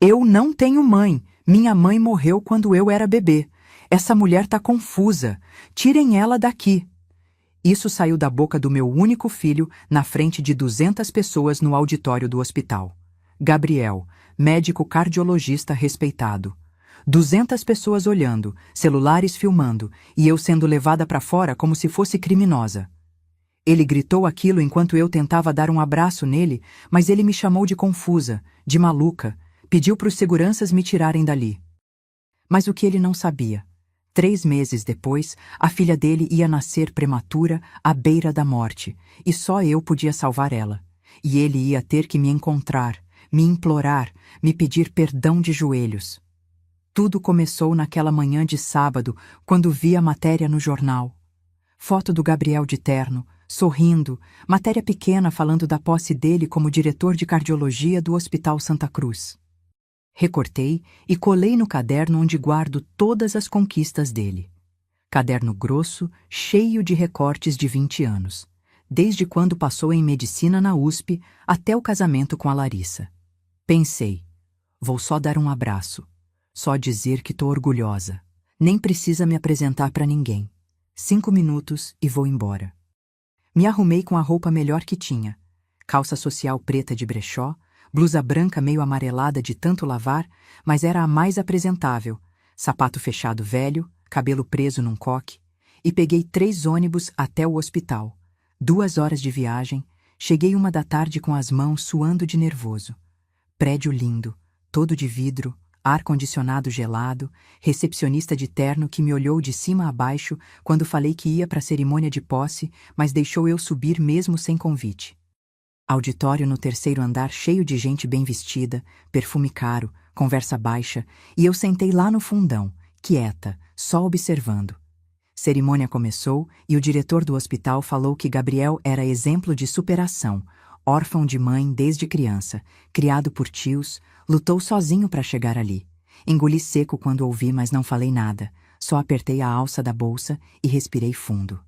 Eu não tenho mãe. Minha mãe morreu quando eu era bebê. Essa mulher tá confusa. Tirem ela daqui. Isso saiu da boca do meu único filho na frente de 200 pessoas no auditório do hospital. Gabriel, médico cardiologista respeitado. 200 pessoas olhando, celulares filmando, e eu sendo levada para fora como se fosse criminosa. Ele gritou aquilo enquanto eu tentava dar um abraço nele, mas ele me chamou de confusa, de maluca, pediu para os seguranças me tirarem dali. Mas o que ele não sabia? 3 meses depois, a filha dele ia nascer prematura, à beira da morte, e só eu podia salvar ela. E ele ia ter que me encontrar, me implorar, me pedir perdão de joelhos. Tudo começou naquela manhã de sábado, quando vi a matéria no jornal. Foto do Gabriel de terno, sorrindo, matéria pequena falando da posse dele como diretor de cardiologia do Hospital Santa Cruz. Recortei e colei no caderno onde guardo todas as conquistas dele. Caderno grosso, cheio de recortes de 20 anos, desde quando passou em medicina na USP até o casamento com a Larissa. Pensei, vou só dar um abraço, só dizer que tô orgulhosa. Nem precisa me apresentar para ninguém. 5 minutos e vou embora. Me arrumei com a roupa melhor que tinha. Calça social preta de brechó, blusa branca meio amarelada de tanto lavar, mas era a mais apresentável, sapato fechado velho, cabelo preso num coque, e peguei 3 ônibus até o hospital. 2 horas de viagem, cheguei 1 da tarde com as mãos suando de nervoso. Prédio lindo, todo de vidro, ar-condicionado gelado, recepcionista de terno que me olhou de cima a baixo quando falei que ia para a cerimônia de posse, mas deixou eu subir mesmo sem convite. Auditório no 3º andar cheio de gente bem vestida, perfume caro, conversa baixa, e eu sentei lá no fundão, quieta, só observando. Cerimônia começou e o diretor do hospital falou que Gabriel era exemplo de superação, órfão de mãe desde criança, criado por tios, lutou sozinho para chegar ali. Engoli seco quando ouvi, mas não falei nada, só apertei a alça da bolsa e respirei fundo.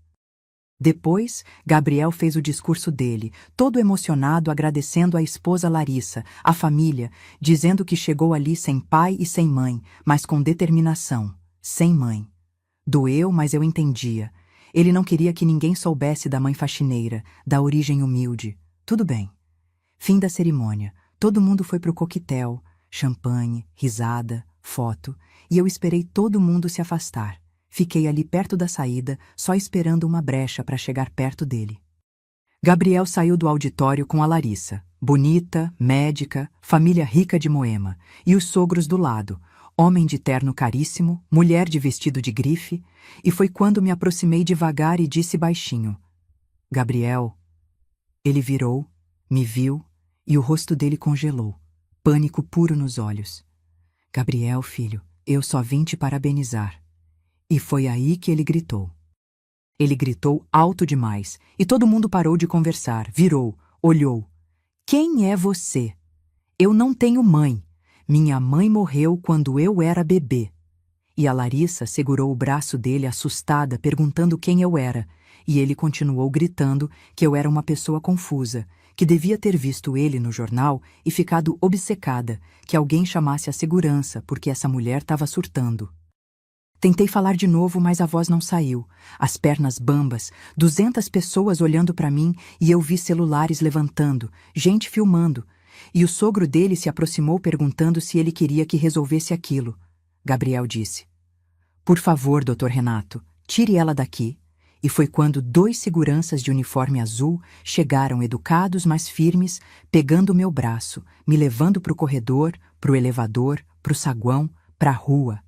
Depois, Gabriel fez o discurso dele, todo emocionado agradecendo a esposa Larissa, a família, dizendo que chegou ali sem pai e sem mãe, mas com determinação, sem mãe. Doeu, mas eu entendia. Ele não queria que ninguém soubesse da mãe faxineira, da origem humilde. Tudo bem. Fim da cerimônia. Todo mundo foi pro coquetel, champanhe, risada, foto, e eu esperei todo mundo se afastar. Fiquei ali perto da saída, só esperando uma brecha para chegar perto dele. Gabriel saiu do auditório com a Larissa, bonita, médica, família rica de Moema, e os sogros do lado, homem de terno caríssimo, mulher de vestido de grife, e foi quando me aproximei devagar e disse baixinho: Gabriel. Ele virou, me viu, e o rosto dele congelou, pânico puro nos olhos. Gabriel, filho, eu só vim te parabenizar. E foi aí que ele gritou. Ele gritou alto demais, e todo mundo parou de conversar, virou, olhou. Quem é você? Eu não tenho mãe. Minha mãe morreu quando eu era bebê. E a Larissa segurou o braço dele assustada, perguntando quem eu era, e ele continuou gritando que eu era uma pessoa confusa, que devia ter visto ele no jornal e ficado obcecada, que alguém chamasse a segurança porque essa mulher estava surtando. Tentei falar de novo, mas a voz não saiu. As pernas bambas, 200 pessoas olhando para mim e eu vi celulares levantando, gente filmando. E o sogro dele se aproximou perguntando se ele queria que resolvesse aquilo. Gabriel disse: Por favor, Dr. Renato, tire ela daqui. E foi quando 2 seguranças de uniforme azul chegaram educados, mas firmes, pegando o meu braço, me levando para o corredor, para o elevador, para o saguão, para a rua.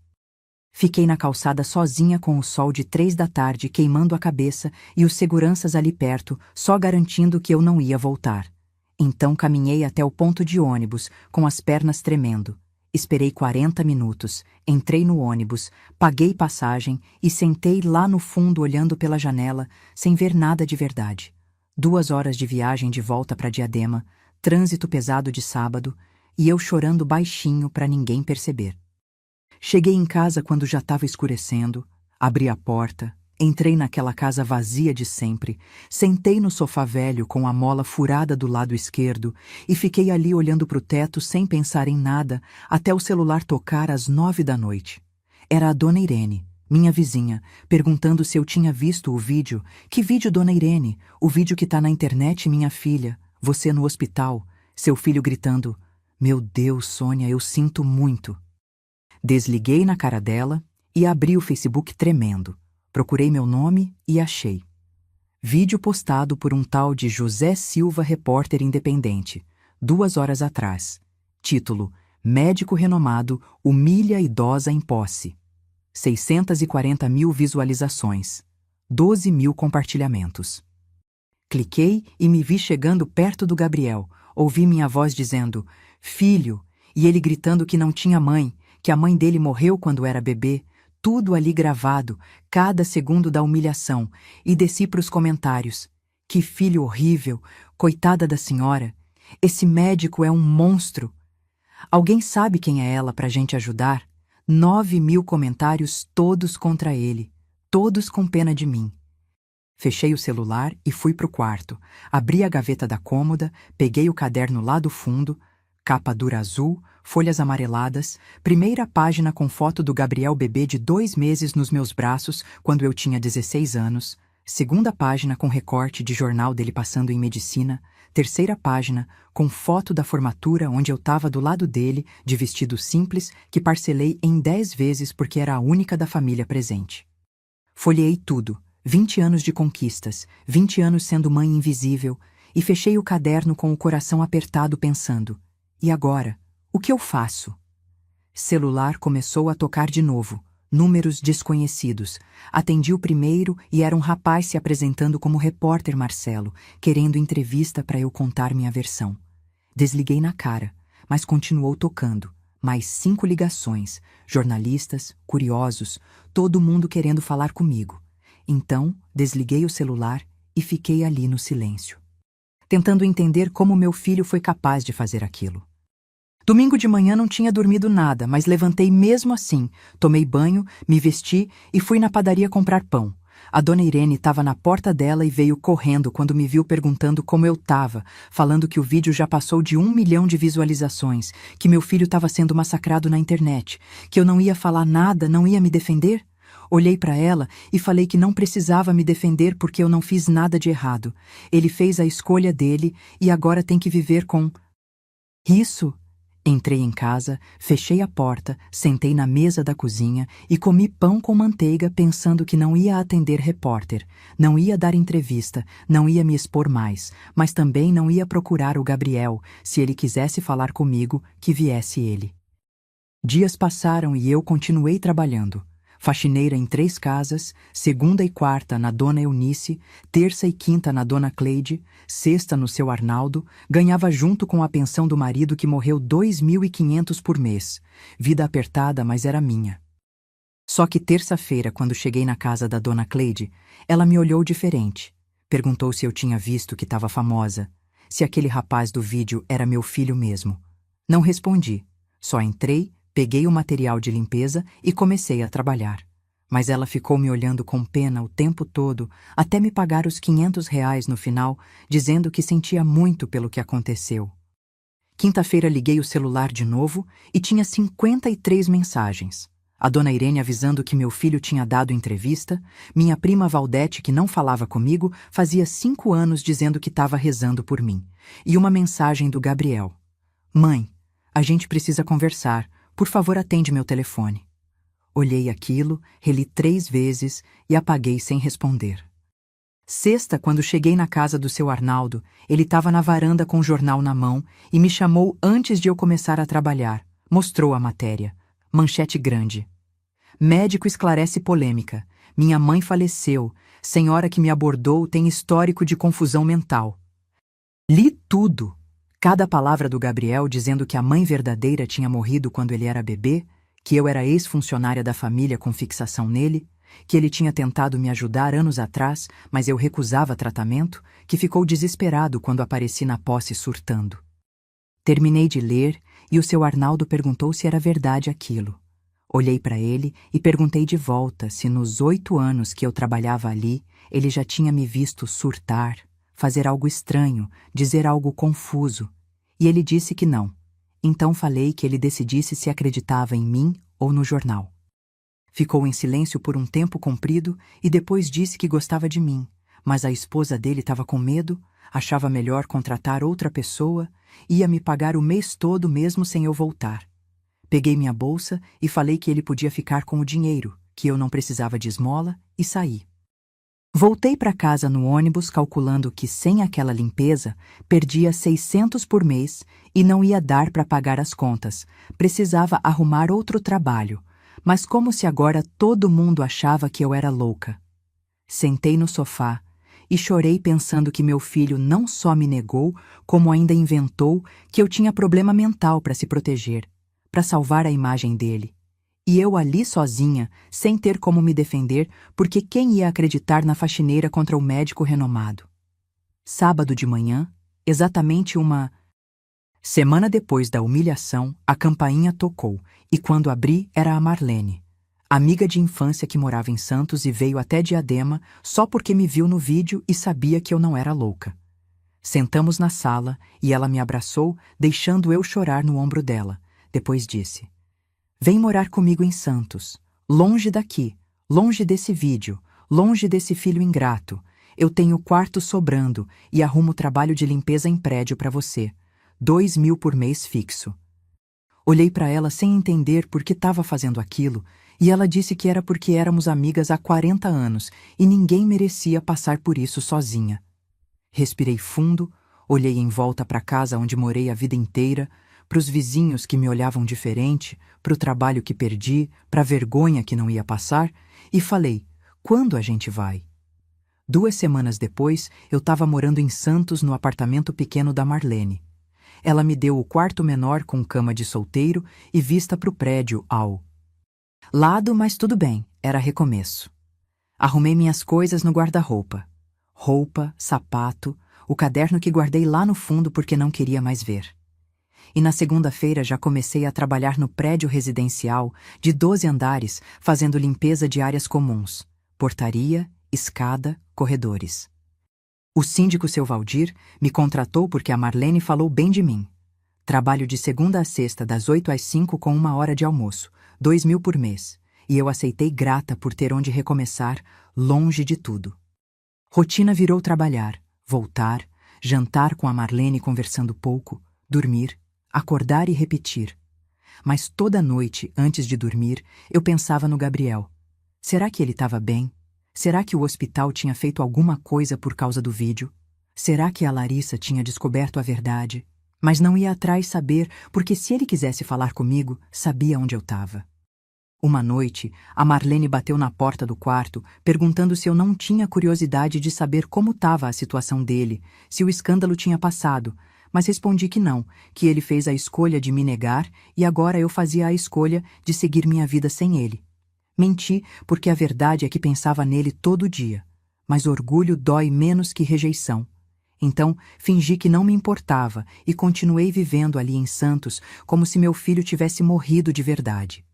Fiquei na calçada sozinha com o sol de 3 da tarde queimando a cabeça e os seguranças ali perto, só garantindo que eu não ia voltar. Então caminhei até o ponto de ônibus, com as pernas tremendo. Esperei 40 minutos, entrei no ônibus, paguei passagem e sentei lá no fundo olhando pela janela, sem ver nada de verdade. 2 horas de viagem de volta para Diadema, trânsito pesado de sábado, e eu chorando baixinho para ninguém perceber. Cheguei em casa quando já estava escurecendo, abri a porta, Entrei naquela casa vazia de sempre, sentei no sofá velho com a mola furada do lado esquerdo e fiquei ali olhando para o teto sem pensar em nada até o celular tocar às 9 da noite. Era a Dona Irene, minha vizinha, perguntando se eu tinha visto o vídeo. Que vídeo, Dona Irene? O vídeo que tá na internet, minha filha. Você no hospital. Seu filho gritando: Meu Deus, Sônia, eu sinto muito. Desliguei na cara dela e abri o Facebook tremendo. Procurei meu nome e achei. Vídeo postado por um tal de José Silva, repórter independente, 2 horas atrás. Título: Médico renomado humilha idosa em posse. 640 mil visualizações. 12 mil compartilhamentos. Cliquei e me vi chegando perto do Gabriel. Ouvi minha voz dizendo: Filho, e ele gritando que não tinha mãe, que a mãe dele morreu quando era bebê. Tudo ali gravado, cada segundo da humilhação, e desci para os comentários. Que filho horrível, coitada da senhora. Esse médico é um monstro. Alguém sabe quem é ela para a gente ajudar? 9 mil comentários, todos contra ele, todos com pena de mim. Fechei o celular e fui para o quarto. Abri a gaveta da cômoda, peguei o caderno lá do fundo, capa dura azul, folhas amareladas, primeira página com foto do Gabriel bebê de 2 meses nos meus braços quando eu tinha 16 anos, segunda página com recorte de jornal dele passando em medicina, terceira página com foto da formatura onde eu estava do lado dele, de vestido simples, que parcelei em 10 vezes porque era a única da família presente. Folheei tudo, 20 anos de conquistas, 20 anos sendo mãe invisível, e fechei o caderno com o coração apertado pensando: e agora? O que eu faço? Celular começou a tocar de novo. Números desconhecidos. Atendi o primeiro e era um rapaz se apresentando como repórter Marcelo, querendo entrevista para eu contar minha versão. Desliguei na cara, mas continuou tocando. Mais 5 ligações, jornalistas, curiosos, todo mundo querendo falar comigo. Então, desliguei o celular e fiquei ali no silêncio, tentando entender como meu filho foi capaz de fazer aquilo. Domingo de manhã não tinha dormido nada, mas levantei mesmo assim, tomei banho, me vesti e fui na padaria comprar pão. A Dona Irene estava na porta dela e veio correndo quando me viu perguntando como eu estava, falando que o vídeo já passou de 1 milhão de visualizações, que meu filho estava sendo massacrado na internet, que eu não ia falar nada, não ia me defender. Olhei para ela e falei que não precisava me defender porque eu não fiz nada de errado. Ele fez a escolha dele e agora tem que viver com isso. Entrei em casa, fechei a porta, sentei na mesa da cozinha e comi pão com manteiga pensando que não ia atender repórter, não ia dar entrevista, não ia me expor mais, mas também não ia procurar o Gabriel. Se ele quisesse falar comigo, que viesse ele. Dias passaram e eu continuei trabalhando. Faxineira em 3 casas, segunda e quarta na Dona Eunice, terça e quinta na Dona Cleide, sexta no seu Arnaldo, ganhava junto com a pensão do marido que morreu 2.500 por mês. Vida apertada, mas era minha. Só que terça-feira, quando cheguei na casa da Dona Cleide, ela me olhou diferente. Perguntou se eu tinha visto que estava famosa, se aquele rapaz do vídeo era meu filho mesmo. Não respondi, só entrei, peguei o material de limpeza e comecei a trabalhar. Mas ela ficou me olhando com pena o tempo todo, até me pagar os R$ 500 no final, dizendo que sentia muito pelo que aconteceu. Quinta-feira liguei o celular de novo e tinha 53 mensagens. A Dona Irene avisando que meu filho tinha dado entrevista, minha prima Valdete, que não falava comigo, fazia 5 anos dizendo que estava rezando por mim. E uma mensagem do Gabriel: Mãe, a gente precisa conversar. Por favor, atende meu telefone. Olhei aquilo, reli 3 vezes e apaguei sem responder. Sexta, quando cheguei na casa do seu Arnaldo, ele estava na varanda com o jornal na mão e me chamou antes de eu começar a trabalhar. Mostrou a matéria. Manchete grande. Médico esclarece polêmica. Minha mãe faleceu. Senhora que me abordou tem histórico de confusão mental. Li tudo. Cada palavra do Gabriel dizendo que a mãe verdadeira tinha morrido quando ele era bebê, que eu era ex-funcionária da família com fixação nele, que ele tinha tentado me ajudar anos atrás, mas eu recusava tratamento, que ficou desesperado quando apareci na posse surtando. Terminei de ler e o seu Arnaldo perguntou se era verdade aquilo. Olhei para ele e perguntei de volta se nos 8 anos que eu trabalhava ali, ele já tinha me visto surtar, fazer algo estranho, dizer algo confuso. E ele disse que não. Então falei que ele decidisse se acreditava em mim ou no jornal. Ficou em silêncio por um tempo comprido e depois disse que gostava de mim, mas a esposa dele estava com medo, achava melhor contratar outra pessoa, ia me pagar o mês todo mesmo sem eu voltar. Peguei minha bolsa e falei que ele podia ficar com o dinheiro, que eu não precisava de esmola, e saí. Voltei para casa no ônibus calculando que sem aquela limpeza perdia 600 por mês e não ia dar para pagar as contas, precisava arrumar outro trabalho, mas como se agora todo mundo achava que eu era louca. Sentei no sofá e chorei pensando que meu filho não só me negou, como ainda inventou que eu tinha problema mental para se proteger, para salvar a imagem dele. E eu ali sozinha, sem ter como me defender, porque quem ia acreditar na faxineira contra o médico renomado? Sábado de manhã, exatamente uma semana depois da humilhação, a campainha tocou, e quando abri era a Marlene, amiga de infância que morava em Santos e veio até Diadema só porque me viu no vídeo e sabia que eu não era louca. Sentamos na sala e ela me abraçou, deixando eu chorar no ombro dela. Depois disse: "Vem morar comigo em Santos, longe daqui, longe desse vídeo, longe desse filho ingrato. Eu tenho quarto sobrando e arrumo trabalho de limpeza em prédio para você. 2.000 por mês fixo." Olhei para ela sem entender por que estava fazendo aquilo, e ela disse que era porque éramos amigas há 40 anos e ninguém merecia passar por isso sozinha. Respirei fundo, olhei em volta para a casa onde morei a vida inteira, para os vizinhos que me olhavam diferente, para o trabalho que perdi, para a vergonha que não ia passar, e falei: "Quando a gente vai?" 2 semanas depois, eu estava morando em Santos no apartamento pequeno da Marlene. Ela me deu o quarto menor com cama de solteiro e vista para o prédio ao lado, mas tudo bem, era recomeço. Arrumei minhas coisas no guarda-roupa. Roupa, sapato, o caderno que guardei lá no fundo porque não queria mais ver. E na segunda-feira já comecei a trabalhar no prédio residencial de 12 andares, fazendo limpeza de áreas comuns, portaria, escada, corredores. O síndico seu Valdir me contratou porque a Marlene falou bem de mim. Trabalho de segunda a sexta, das 8 às 5 com 1 hora de almoço, 2.000 por mês, e eu aceitei grata por ter onde recomeçar, longe de tudo. Rotina virou trabalhar, voltar, jantar com a Marlene conversando pouco, dormir, acordar e repetir. Mas toda noite, antes de dormir, eu pensava no Gabriel. Será que ele estava bem? Será que o hospital tinha feito alguma coisa por causa do vídeo? Será que a Larissa tinha descoberto a verdade? Mas não ia atrás saber, porque se ele quisesse falar comigo, sabia onde eu estava. Uma noite, a Marlene bateu na porta do quarto, perguntando se eu não tinha curiosidade de saber como estava a situação dele, se o escândalo tinha passado, mas respondi que não, que ele fez a escolha de me negar e agora eu fazia a escolha de seguir minha vida sem ele. Menti, porque a verdade é que pensava nele todo dia, mas orgulho dói menos que rejeição. Então, fingi que não me importava e continuei vivendo ali em Santos como se meu filho tivesse morrido de verdade.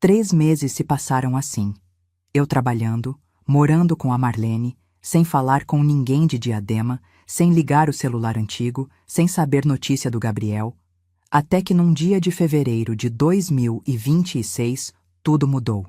3 meses se passaram assim. Eu trabalhando, morando com a Marlene, sem falar com ninguém de Diadema, sem ligar o celular antigo, sem saber notícia do Gabriel, até que num dia de fevereiro de 2026, tudo mudou.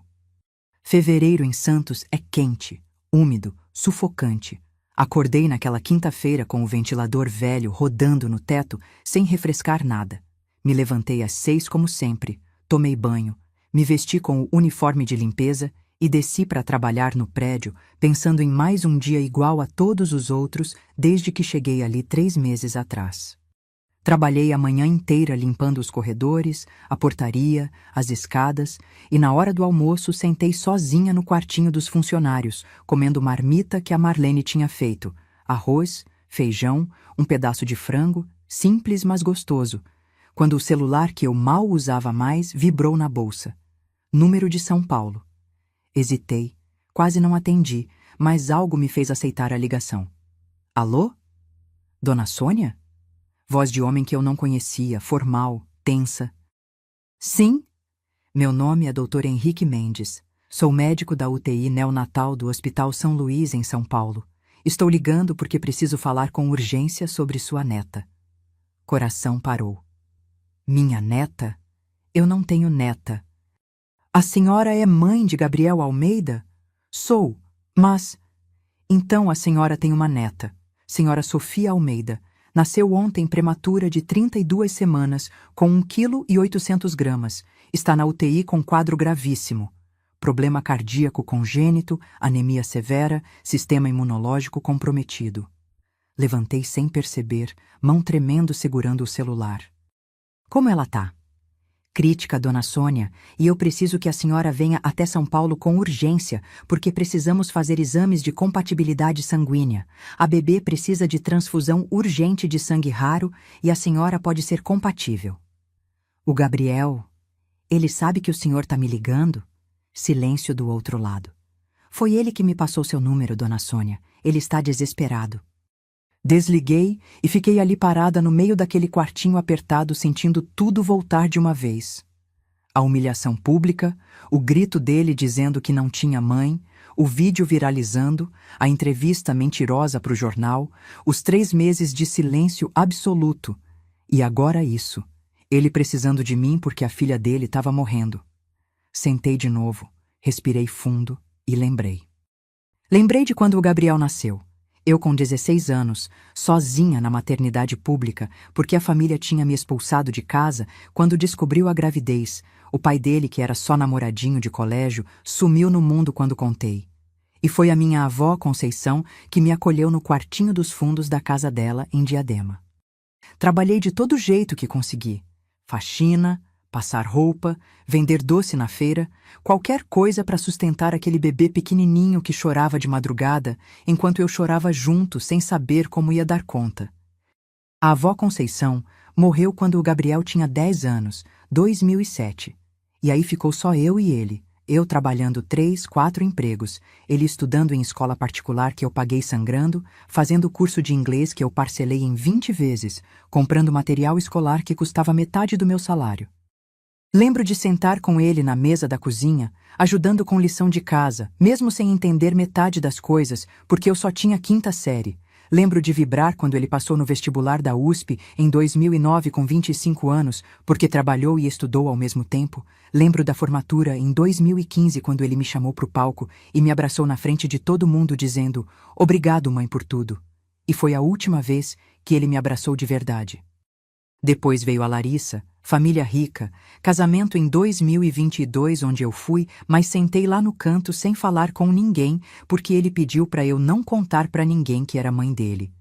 Fevereiro em Santos é quente, úmido, sufocante. Acordei naquela quinta-feira com o ventilador velho rodando no teto, sem refrescar nada. Me levantei às 6 como sempre, tomei banho, me vesti com o uniforme de limpeza e desci para trabalhar no prédio, pensando em mais um dia igual a todos os outros desde que cheguei ali 3 meses atrás. Trabalhei a manhã inteira limpando os corredores, a portaria, as escadas, e na hora do almoço sentei sozinha no quartinho dos funcionários, comendo marmita que a Marlene tinha feito, arroz, feijão, um pedaço de frango, simples mas gostoso, quando o celular que eu mal usava mais vibrou na bolsa. Número de São Paulo. Hesitei, quase não atendi, mas algo me fez aceitar a ligação. Alô? Dona Sônia? Voz de homem que eu não conhecia, formal, tensa. Sim? Meu nome é Dr. Henrique Mendes. Sou médico da UTI neonatal do Hospital São Luís, em São Paulo. Estou ligando porque preciso falar com urgência sobre sua neta. Coração parou. Minha neta? Eu não tenho neta. A senhora é mãe de Gabriel Almeida? Sou, mas... Então a senhora tem uma neta, senhora Sofia Almeida. Nasceu ontem prematura de 32 semanas, com 1,8 kg. Está na UTI com quadro gravíssimo. Problema cardíaco congênito, anemia severa, sistema imunológico comprometido. Levantei sem perceber, mão tremendo segurando o celular. Como ela tá? Crítica, dona Sônia, e eu preciso que a senhora venha até São Paulo com urgência, porque precisamos fazer exames de compatibilidade sanguínea. A bebê precisa de transfusão urgente de sangue raro e a senhora pode ser compatível. O Gabriel, ele sabe que o senhor tá me ligando? Silêncio do outro lado. Foi ele que me passou seu número, dona Sônia. Ele está desesperado. Desliguei e fiquei ali parada no meio daquele quartinho apertado, sentindo tudo voltar de uma vez. A humilhação pública, o grito dele dizendo que não tinha mãe, o vídeo viralizando, a entrevista mentirosa para o jornal, os 3 meses de silêncio absoluto. E agora isso. Ele precisando de mim porque a filha dele estava morrendo. Sentei de novo, respirei fundo e lembrei. Lembrei de quando o Gabriel nasceu. Eu com 16 anos, sozinha na maternidade pública, porque a família tinha me expulsado de casa quando descobriu a gravidez. O pai dele, que era só namoradinho de colégio, sumiu no mundo quando contei. E foi a minha avó, Conceição, que me acolheu no quartinho dos fundos da casa dela, em Diadema. Trabalhei de todo jeito que consegui. Faxina, passar roupa, vender doce na feira, qualquer coisa para sustentar aquele bebê pequenininho que chorava de madrugada, enquanto eu chorava junto, sem saber como ia dar conta. A avó Conceição morreu quando o Gabriel tinha 10 anos, 2007. E aí ficou só eu e ele, eu trabalhando 3, 4 empregos, ele estudando em escola particular que eu paguei sangrando, fazendo curso de inglês que eu parcelei em 20 vezes, comprando material escolar que custava metade do meu salário. Lembro de sentar com ele na mesa da cozinha, ajudando com lição de casa, mesmo sem entender metade das coisas, porque eu só tinha 5ª série. Lembro de vibrar quando ele passou no vestibular da USP em 2009 com 25 anos, porque trabalhou e estudou ao mesmo tempo. Lembro da formatura em 2015 quando ele me chamou para o palco e me abraçou na frente de todo mundo dizendo "Obrigado, mãe, por tudo". E foi a última vez que ele me abraçou de verdade. Depois veio a Larissa, família rica, casamento em 2022 onde eu fui, mas sentei lá no canto sem falar com ninguém porque ele pediu para eu não contar para ninguém que era mãe dele.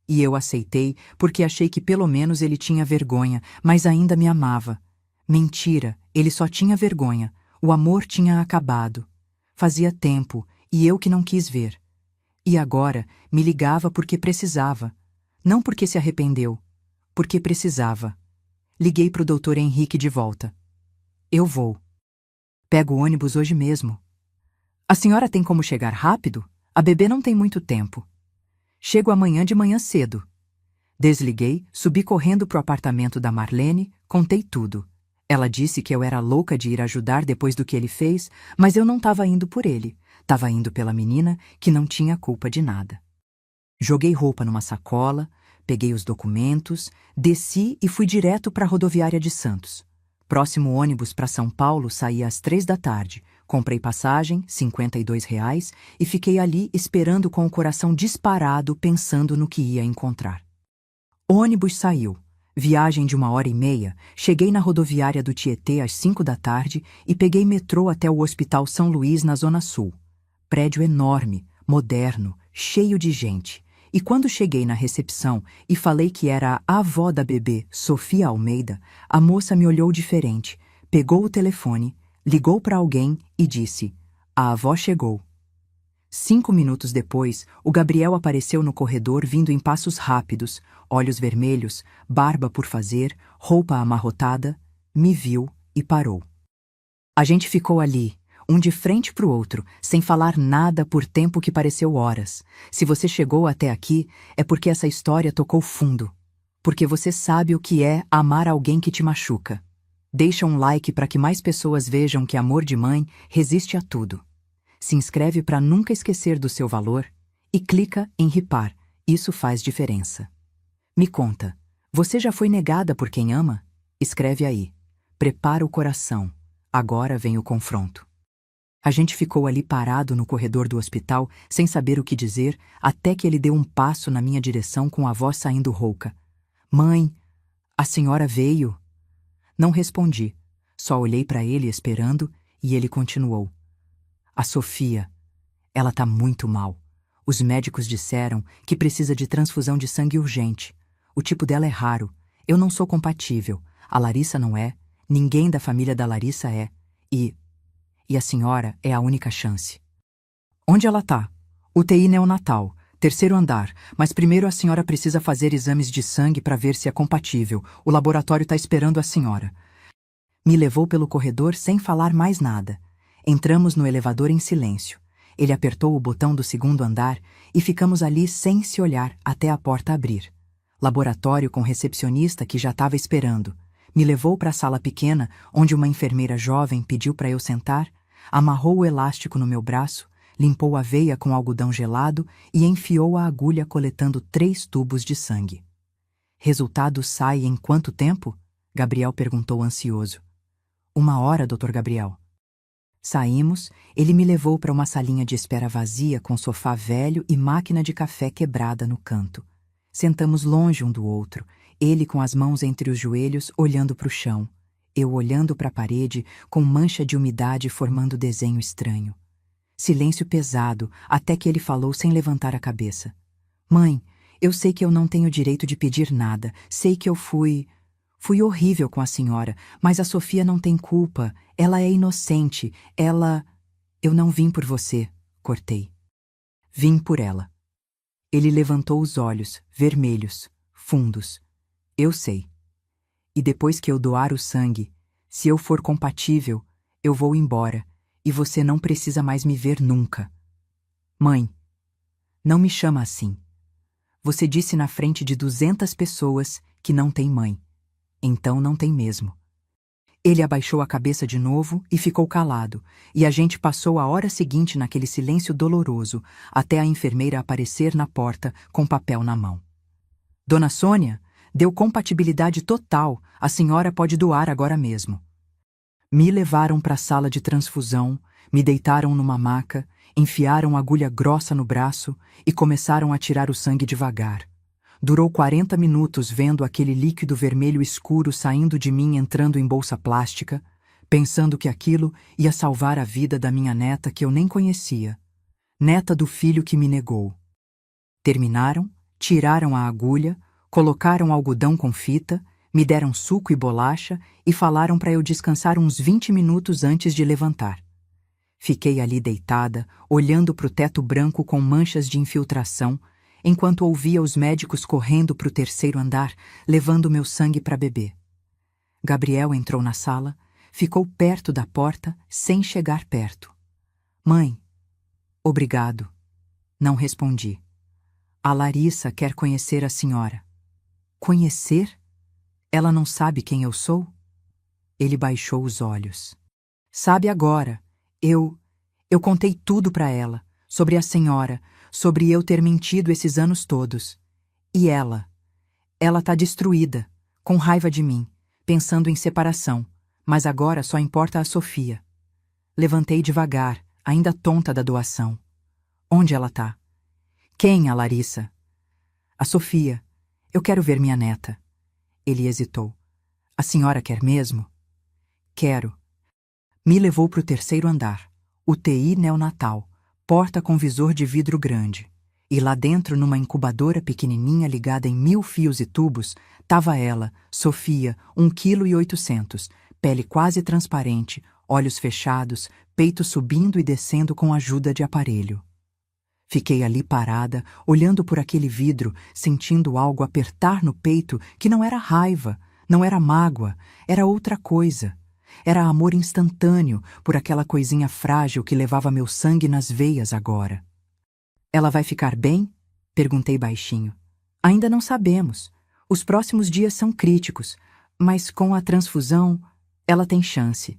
E eu aceitei porque achei que pelo menos ele tinha vergonha, mas ainda me amava. Mentira, ele só tinha vergonha, o amor tinha acabado. Fazia tempo, e eu que não quis ver. E agora me ligava porque precisava, não porque se arrependeu. Porque precisava. Liguei pro Dr. Henrique de volta. Eu vou. Pego o ônibus hoje mesmo. A senhora tem como chegar rápido? A bebê não tem muito tempo. Chego amanhã de manhã cedo. Desliguei, subi correndo pro apartamento da Marlene, contei tudo. Ela disse que eu era louca de ir ajudar depois do que ele fez, mas eu não estava indo por ele. Estava indo pela menina que não tinha culpa de nada. Joguei roupa numa sacola, peguei os documentos, desci e fui direto para a rodoviária de Santos. Próximo ônibus para São Paulo saía às 3 da tarde. Comprei passagem, R$ 52, e fiquei ali esperando com o coração disparado, pensando no que ia encontrar. O ônibus saiu. Viagem de 1h30, cheguei na rodoviária do Tietê às 5 da tarde e peguei metrô até o Hospital São Luís, na Zona Sul. Prédio enorme, moderno, cheio de gente. E quando cheguei na recepção e falei que era a avó da bebê, Sofia Almeida, a moça me olhou diferente, pegou o telefone, ligou para alguém e disse: "A avó chegou". 5 minutos depois, o Gabriel apareceu no corredor vindo em passos rápidos, olhos vermelhos, barba por fazer, roupa amarrotada, me viu e parou. A gente ficou ali, um de frente para o outro, sem falar nada por tempo que pareceu horas. Se você chegou até aqui, é porque essa história tocou fundo. Porque você sabe o que é amar alguém que te machuca. Deixa um like para que mais pessoas vejam que amor de mãe resiste a tudo. Se inscreve para nunca esquecer do seu valor e clica em ripar, isso faz diferença. Me conta, você já foi negada por quem ama? Escreve aí. Prepara o coração, agora vem o confronto. A gente ficou ali parado no corredor do hospital, sem saber o que dizer, até que ele deu um passo na minha direção com a voz saindo rouca. Mãe, a senhora veio? Não respondi, só olhei para ele esperando e ele continuou. A Sofia, ela tá muito mal. Os médicos disseram que precisa de transfusão de sangue urgente. O tipo dela é raro. Eu não sou compatível. A Larissa não é. Ninguém da família da Larissa é. E a senhora é a única chance. Onde ela tá? UTI neonatal, 3º andar, mas primeiro a senhora precisa fazer exames de sangue para ver se é compatível. O laboratório tá esperando a senhora. Me levou pelo corredor sem falar mais nada. Entramos no elevador em silêncio. Ele apertou o botão do 2º andar e ficamos ali sem se olhar até a porta abrir. Laboratório com recepcionista que já estava esperando. Me levou para a sala pequena, onde uma enfermeira jovem pediu para eu sentar, amarrou o elástico no meu braço, limpou a veia com algodão gelado e enfiou a agulha coletando 3 tubos de sangue. Resultado sai em quanto tempo? Gabriel perguntou ansioso. 1 hora, Dr. Gabriel. Saímos, ele me levou para uma salinha de espera vazia com sofá velho e máquina de café quebrada no canto. Sentamos longe um do outro, ele com as mãos entre os joelhos olhando para o chão, eu olhando para a parede com mancha de umidade formando desenho estranho. Silêncio pesado, até que ele falou sem levantar a cabeça. Mãe, eu sei que eu não tenho direito de pedir nada, sei que eu fui horrível com a senhora, mas a Sofia não tem culpa, ela é inocente, Eu não vim por você, cortei. Vim por ela. Ele levantou os olhos, vermelhos, fundos. Eu sei. E depois que eu doar o sangue, se eu for compatível, eu vou embora, e você não precisa mais me ver nunca. Mãe, não me chama assim. Você disse na frente de 200 pessoas que não tem mãe. Então não tem mesmo. Ele abaixou a cabeça de novo e ficou calado, e a gente passou a hora seguinte naquele silêncio doloroso, até a enfermeira aparecer na porta com papel na mão. Dona Sônia, deu compatibilidade total, a senhora pode doar agora mesmo. Me levaram para a sala de transfusão, me deitaram numa maca, enfiaram agulha grossa no braço e começaram a tirar o sangue devagar. Durou 40 minutos vendo aquele líquido vermelho escuro saindo de mim entrando em bolsa plástica, pensando que aquilo ia salvar a vida da minha neta que eu nem conhecia, neta do filho que me negou. Terminaram, tiraram a agulha, colocaram algodão com fita, me deram suco e bolacha e falaram para eu descansar uns 20 minutos antes de levantar. Fiquei ali deitada, olhando para o teto branco com manchas de infiltração, enquanto ouvia os médicos correndo para o 3º andar, levando meu sangue para beber. Gabriel entrou na sala, ficou perto da porta, sem chegar perto. Mãe, obrigado. Não respondi. A Larissa quer conhecer a senhora. Conhecer? Ela não sabe quem eu sou? Ele baixou os olhos. Sabe agora. Eu contei tudo para ela, sobre a senhora, sobre eu ter mentido esses anos todos. E ela tá destruída, com raiva de mim, pensando em separação, mas agora só importa a Sofia. Levantei devagar, ainda tonta da doação. Onde ela tá? Quem, a Larissa? A Sofia. Eu quero ver minha neta. Ele hesitou. A senhora quer mesmo? Quero. Me levou para o 3º andar, UTI neonatal, porta com visor de vidro grande. E lá dentro, numa incubadora pequenininha ligada em 1000 fios e tubos, tava ela, Sofia, 1,8 kg, pele quase transparente, olhos fechados, peito subindo e descendo com a ajuda de aparelho. Fiquei ali parada, olhando por aquele vidro, sentindo algo apertar no peito que não era raiva, não era mágoa, era outra coisa. Era amor instantâneo por aquela coisinha frágil que levava meu sangue nas veias agora. Ela vai ficar bem? Perguntei baixinho. Ainda não sabemos. Os próximos dias são críticos, mas com a transfusão, Ela tem chance.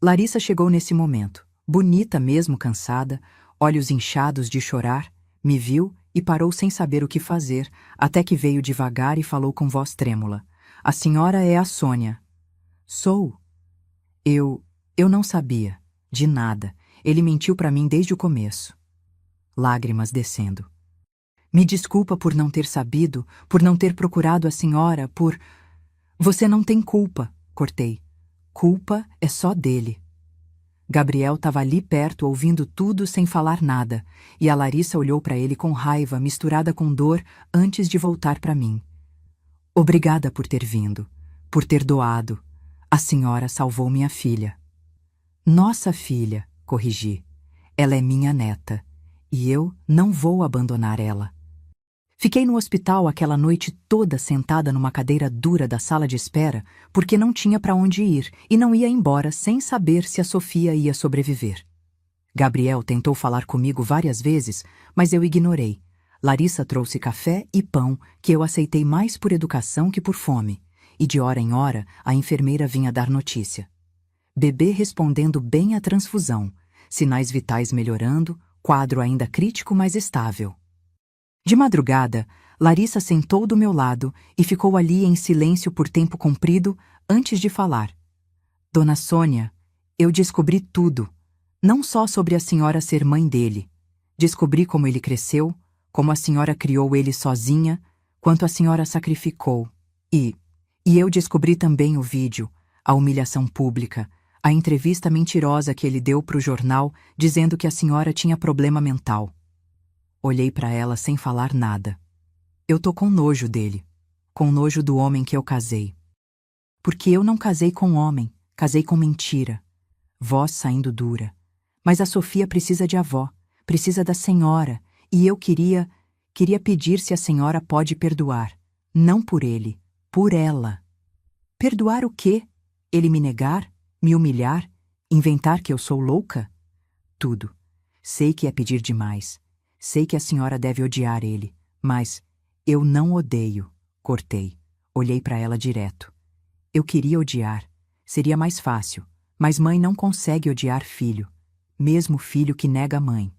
Larissa chegou nesse momento, bonita mesmo cansada, olhos inchados de chorar, me viu e parou sem saber o que fazer, até que veio devagar e falou com voz trêmula. A senhora é a Sônia. Sou. Eu não sabia. De nada. Ele mentiu para mim desde o começo. Lágrimas descendo. Me desculpa por não ter sabido, por não ter procurado a senhora, por... Você não tem culpa, cortei. Culpa é só dele. Gabriel estava ali perto ouvindo tudo sem falar nada, e a Larissa olhou para ele com raiva misturada com dor antes de voltar para mim. Obrigada por ter vindo, por ter doado. A senhora salvou minha filha. Nossa filha, corrigi. Ela é minha neta, e eu não vou abandonar ela. Fiquei no hospital aquela noite toda sentada numa cadeira dura da sala de espera porque não tinha para onde ir e não ia embora sem saber se a Sofia ia sobreviver. Gabriel tentou falar comigo várias vezes, mas eu ignorei. Larissa trouxe café e pão que eu aceitei mais por educação que por fome, e de hora em hora a enfermeira vinha dar notícia. Bebê respondendo bem à transfusão, sinais vitais melhorando, quadro ainda crítico mas estável. De madrugada, Larissa sentou do meu lado e ficou ali em silêncio por tempo comprido antes de falar. Dona Sônia, eu descobri tudo, não só sobre a senhora ser mãe dele. Descobri como ele cresceu, como a senhora criou ele sozinha, quanto a senhora sacrificou. E eu descobri também o vídeo, a humilhação pública, a entrevista mentirosa que ele deu para o jornal dizendo que a senhora tinha problema mental. Olhei para ela sem falar nada. Eu tô com nojo dele, com nojo do homem que eu casei. Porque eu não casei com homem, casei com mentira. Voz saindo dura. Mas a Sofia precisa de avó, precisa da senhora, e eu queria pedir se a senhora pode perdoar. Não por ele, por ela. Perdoar o quê? Ele me negar? Me humilhar? Inventar que eu sou louca? Tudo. Sei que é pedir demais. Sei que a senhora deve odiar ele, mas eu não odeio, cortei. Olhei para ela direto. Eu queria odiar. Seria mais fácil, mas mãe não consegue odiar filho, mesmo filho que nega a mãe.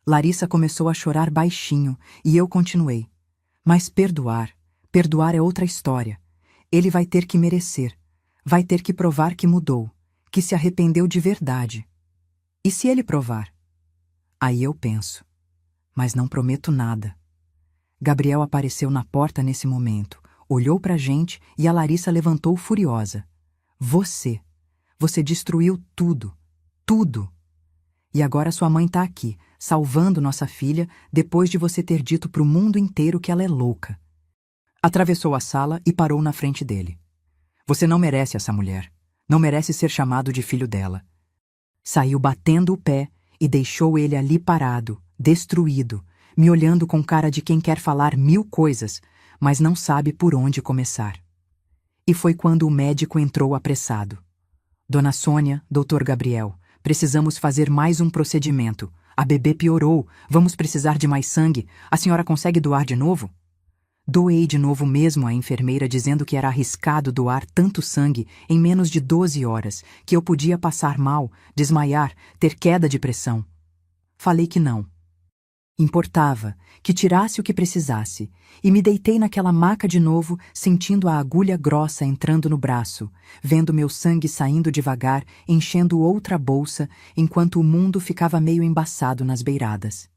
Larissa começou a chorar baixinho e eu continuei. Mas perdoar é outra história. Ele vai ter que merecer, vai ter que provar que mudou, que se arrependeu de verdade. E se ele provar? Aí eu penso. Mas não prometo nada. Gabriel apareceu na porta nesse momento, olhou pra gente e a Larissa levantou furiosa. Você destruiu tudo, tudo. E agora sua mãe tá aqui, salvando nossa filha depois de você ter dito pro mundo inteiro que ela é louca. Atravessou a sala e parou na frente dele. Você não merece essa mulher. Não merece ser chamado de filho dela. Saiu batendo o pé e deixou ele ali parado, destruído, me olhando com cara de quem quer falar 1000 coisas, mas não sabe por onde começar. E foi quando o médico entrou apressado. Dona Sônia, doutor Gabriel, precisamos fazer mais um procedimento. A bebê piorou, vamos precisar de mais sangue. A senhora consegue doar de novo? Doei de novo mesmo a enfermeira dizendo que era arriscado doar tanto sangue em menos de 12 horas, que eu podia passar mal, desmaiar, ter queda de pressão. Falei que não. Importava, que tirasse o que precisasse, e me deitei naquela maca de novo, sentindo a agulha grossa entrando no braço, vendo meu sangue saindo devagar, enchendo outra bolsa, enquanto o mundo ficava meio embaçado nas beiradas.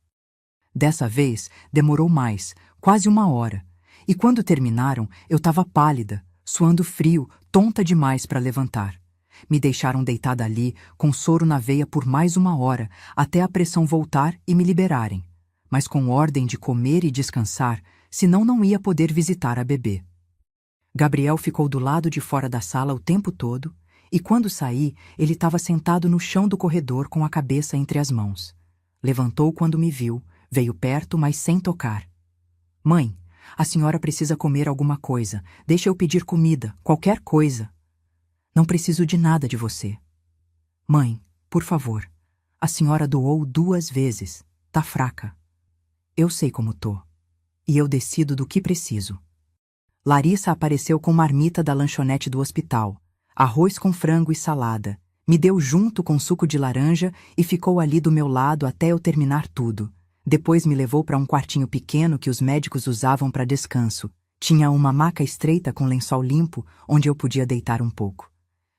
Dessa vez, demorou mais, quase 1 hora, e quando terminaram, eu estava pálida, suando frio, tonta demais para levantar. Me deixaram deitada ali, com soro na veia por mais 1 hora, até a pressão voltar e me liberarem, mas com ordem de comer e descansar, senão não ia poder visitar a bebê. Gabriel ficou do lado de fora da sala o tempo todo, e quando saí, ele estava sentado no chão do corredor com a cabeça entre as mãos. Levantou quando me viu, veio perto, mas sem tocar. Mãe, a senhora precisa comer alguma coisa. Deixa eu pedir comida, qualquer coisa. Não preciso de nada de você. Mãe, por favor. A senhora doou 2 vezes. Tá fraca. Eu sei como tô. E eu decido do que preciso. Larissa apareceu com marmita da lanchonete do hospital. arroz com frango e salada. Me deu junto com suco de laranja e ficou ali do meu lado até eu terminar tudo. Depois me levou para um quartinho pequeno que os médicos usavam para descanso. Tinha uma maca estreita com lençol limpo, onde eu podia deitar um pouco.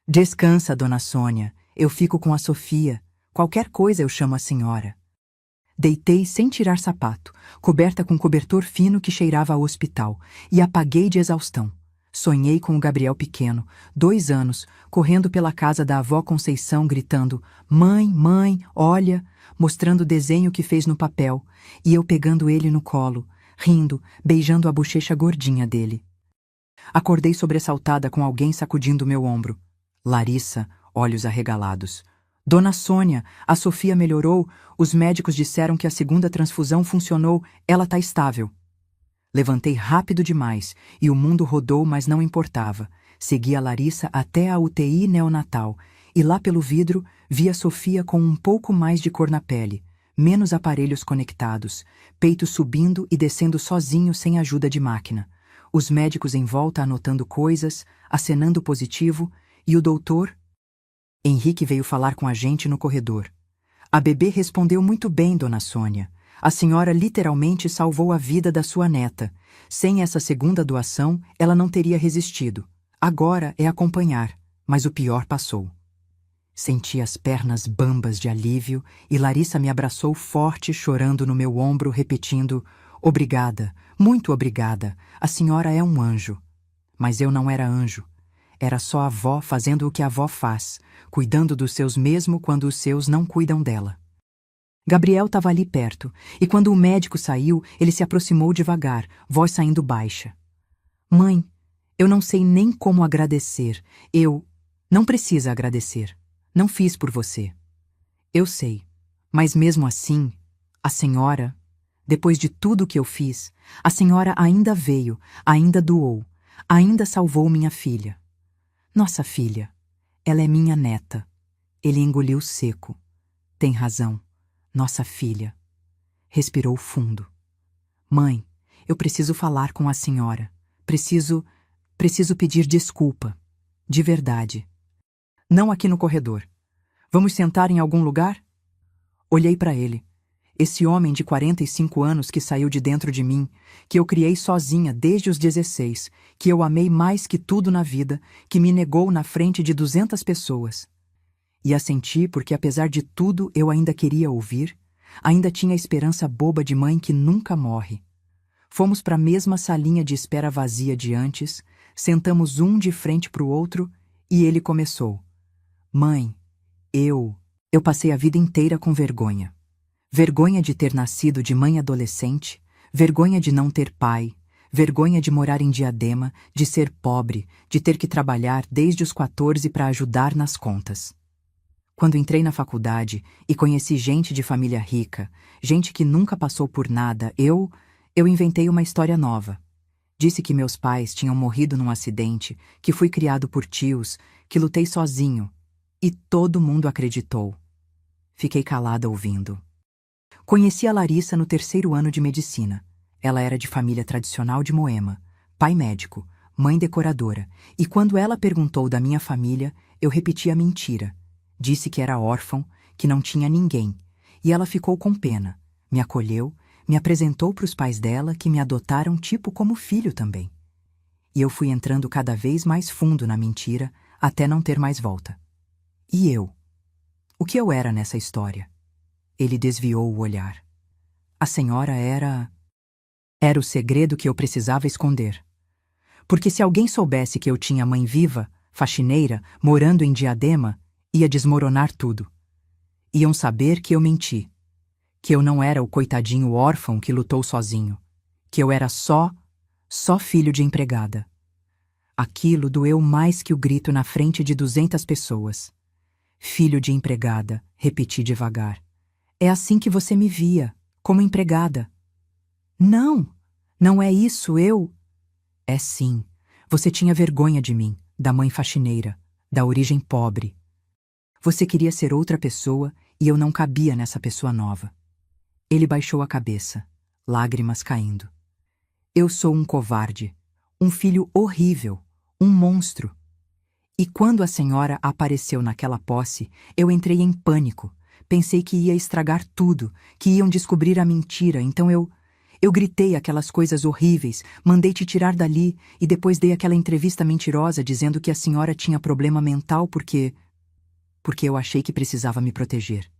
Descansa, dona Sônia. Eu fico com a Sofia. Qualquer coisa eu chamo a senhora. Deitei sem tirar sapato, coberta com cobertor fino que cheirava a hospital, e apaguei de exaustão. Sonhei com o Gabriel pequeno, 2 anos, correndo pela casa da avó Conceição, gritando: "Mãe, mãe, olha!", mostrando o desenho que fez no papel, e eu pegando ele no colo, rindo, beijando a bochecha gordinha dele. Acordei sobressaltada com alguém sacudindo meu ombro. Larissa, olhos arregalados. Dona Sônia, a Sofia melhorou, os médicos disseram que a segunda transfusão funcionou, ela tá estável. Levantei rápido demais, e o mundo rodou, mas não importava. Segui a Larissa até a UTI neonatal, e lá pelo vidro vi a Sofia com um pouco mais de cor na pele, menos aparelhos conectados, peito subindo e descendo sozinho sem ajuda de máquina. Os médicos em volta anotando coisas, acenando positivo, e o doutor... Henrique veio falar com a gente no corredor. A bebê respondeu muito bem, dona Sônia. A senhora literalmente salvou a vida da sua neta. Sem essa segunda doação, ela não teria resistido. Agora é acompanhar, mas o pior passou. Senti as pernas bambas de alívio e Larissa me abraçou forte, chorando no meu ombro, repetindo: "Obrigada, muito obrigada, a senhora é um anjo." Mas eu não era anjo. Era só a avó fazendo o que a avó faz, cuidando dos seus mesmo quando os seus não cuidam dela. Gabriel estava ali perto, e quando o médico saiu, ele se aproximou devagar, voz saindo baixa. "Mãe, eu não sei nem como agradecer. Não precisa agradecer. Não fiz por você. Eu sei. Mas mesmo assim, a senhora, depois de tudo que eu fiz, a senhora ainda veio, ainda doou, ainda salvou minha filha. Nossa filha, ela é minha neta." Ele engoliu seco. "Tem razão. Nossa filha." Respirou fundo. "Mãe, eu preciso falar com a senhora. Preciso pedir desculpa. De verdade. Não aqui no corredor. Vamos sentar em algum lugar?" Olhei para ele. Esse homem de 45 anos que saiu de dentro de mim, que eu criei sozinha desde os 16, que eu amei mais que tudo na vida, que me negou na frente de 200 pessoas. E assenti porque, apesar de tudo, eu ainda queria ouvir, ainda tinha a esperança boba de mãe que nunca morre. Fomos para a mesma salinha de espera vazia de antes, sentamos um de frente para o outro, e ele começou: "Mãe, eu passei a vida inteira com vergonha. Vergonha de ter nascido de mãe adolescente, vergonha de não ter pai, vergonha de morar em Diadema, de ser pobre, de ter que trabalhar desde os 14 para ajudar nas contas. Quando entrei na faculdade e conheci gente de família rica, gente que nunca passou por nada, eu inventei uma história nova. Disse que meus pais tinham morrido num acidente, que fui criado por tios, que lutei sozinho. E todo mundo acreditou. Fiquei calada ouvindo. Conheci a Larissa no 3º ano de medicina. Ela era de família tradicional de Moema, pai médico, mãe decoradora, e quando ela perguntou da minha família, eu repeti a mentira. Disse que era órfão, que não tinha ninguém, e ela ficou com pena, me acolheu, me apresentou para os pais dela, que me adotaram tipo como filho também. E eu fui entrando cada vez mais fundo na mentira, até não ter mais volta. E eu? O que eu era nessa história? Ele desviou o olhar. A senhora era o segredo que eu precisava esconder. Porque se alguém soubesse que eu tinha mãe viva, faxineira, morando em Diadema, ia desmoronar tudo. Iam saber que eu menti. Que eu não era o coitadinho órfão que lutou sozinho. Que eu era só filho de empregada. Aquilo doeu mais que o grito na frente de 200 pessoas. Filho de empregada, repeti devagar. É assim que você me via, como empregada. Não, não é isso, É sim, você tinha vergonha de mim, da mãe faxineira, da origem pobre. Você queria ser outra pessoa e eu não cabia nessa pessoa nova. Ele baixou a cabeça, lágrimas caindo. Eu sou um covarde, um filho horrível, um monstro. E quando a senhora apareceu naquela posse, eu entrei em pânico. Pensei que ia estragar tudo, que iam descobrir a mentira, então eu gritei aquelas coisas horríveis, mandei te tirar dali e depois dei aquela entrevista mentirosa dizendo que a senhora tinha problema mental porque eu achei que precisava me proteger.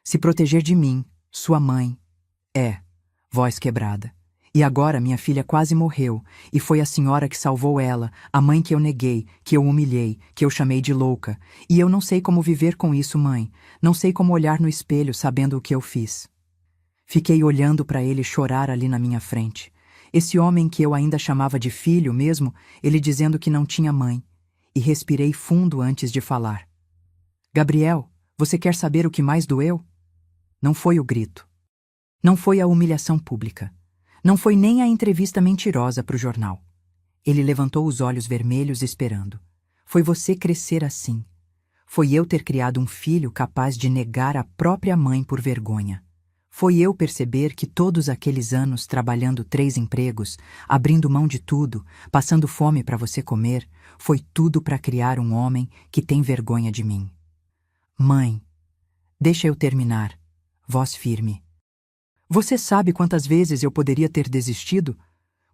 Se proteger de mim, sua mãe, voz quebrada. E agora minha filha quase morreu, e foi a senhora que salvou ela, a mãe que eu neguei, que eu humilhei, que eu chamei de louca. E eu não sei como viver com isso, mãe. Não sei como olhar no espelho sabendo o que eu fiz. Fiquei olhando para ele chorar ali na minha frente. Esse homem que eu ainda chamava de filho mesmo, ele dizendo que não tinha mãe. E respirei fundo antes de falar. Gabriel, você quer saber o que mais doeu? Não foi o grito. Não foi a humilhação pública. Não foi nem a entrevista mentirosa para o jornal. Ele levantou os olhos vermelhos esperando. Foi você crescer assim. Foi eu ter criado um filho capaz de negar a própria mãe por vergonha. Foi eu perceber que todos aqueles anos trabalhando 3 empregos, abrindo mão de tudo, passando fome para você comer, foi tudo para criar um homem que tem vergonha de mim. Mãe, deixa eu terminar. Voz firme. Você sabe quantas vezes eu poderia ter desistido?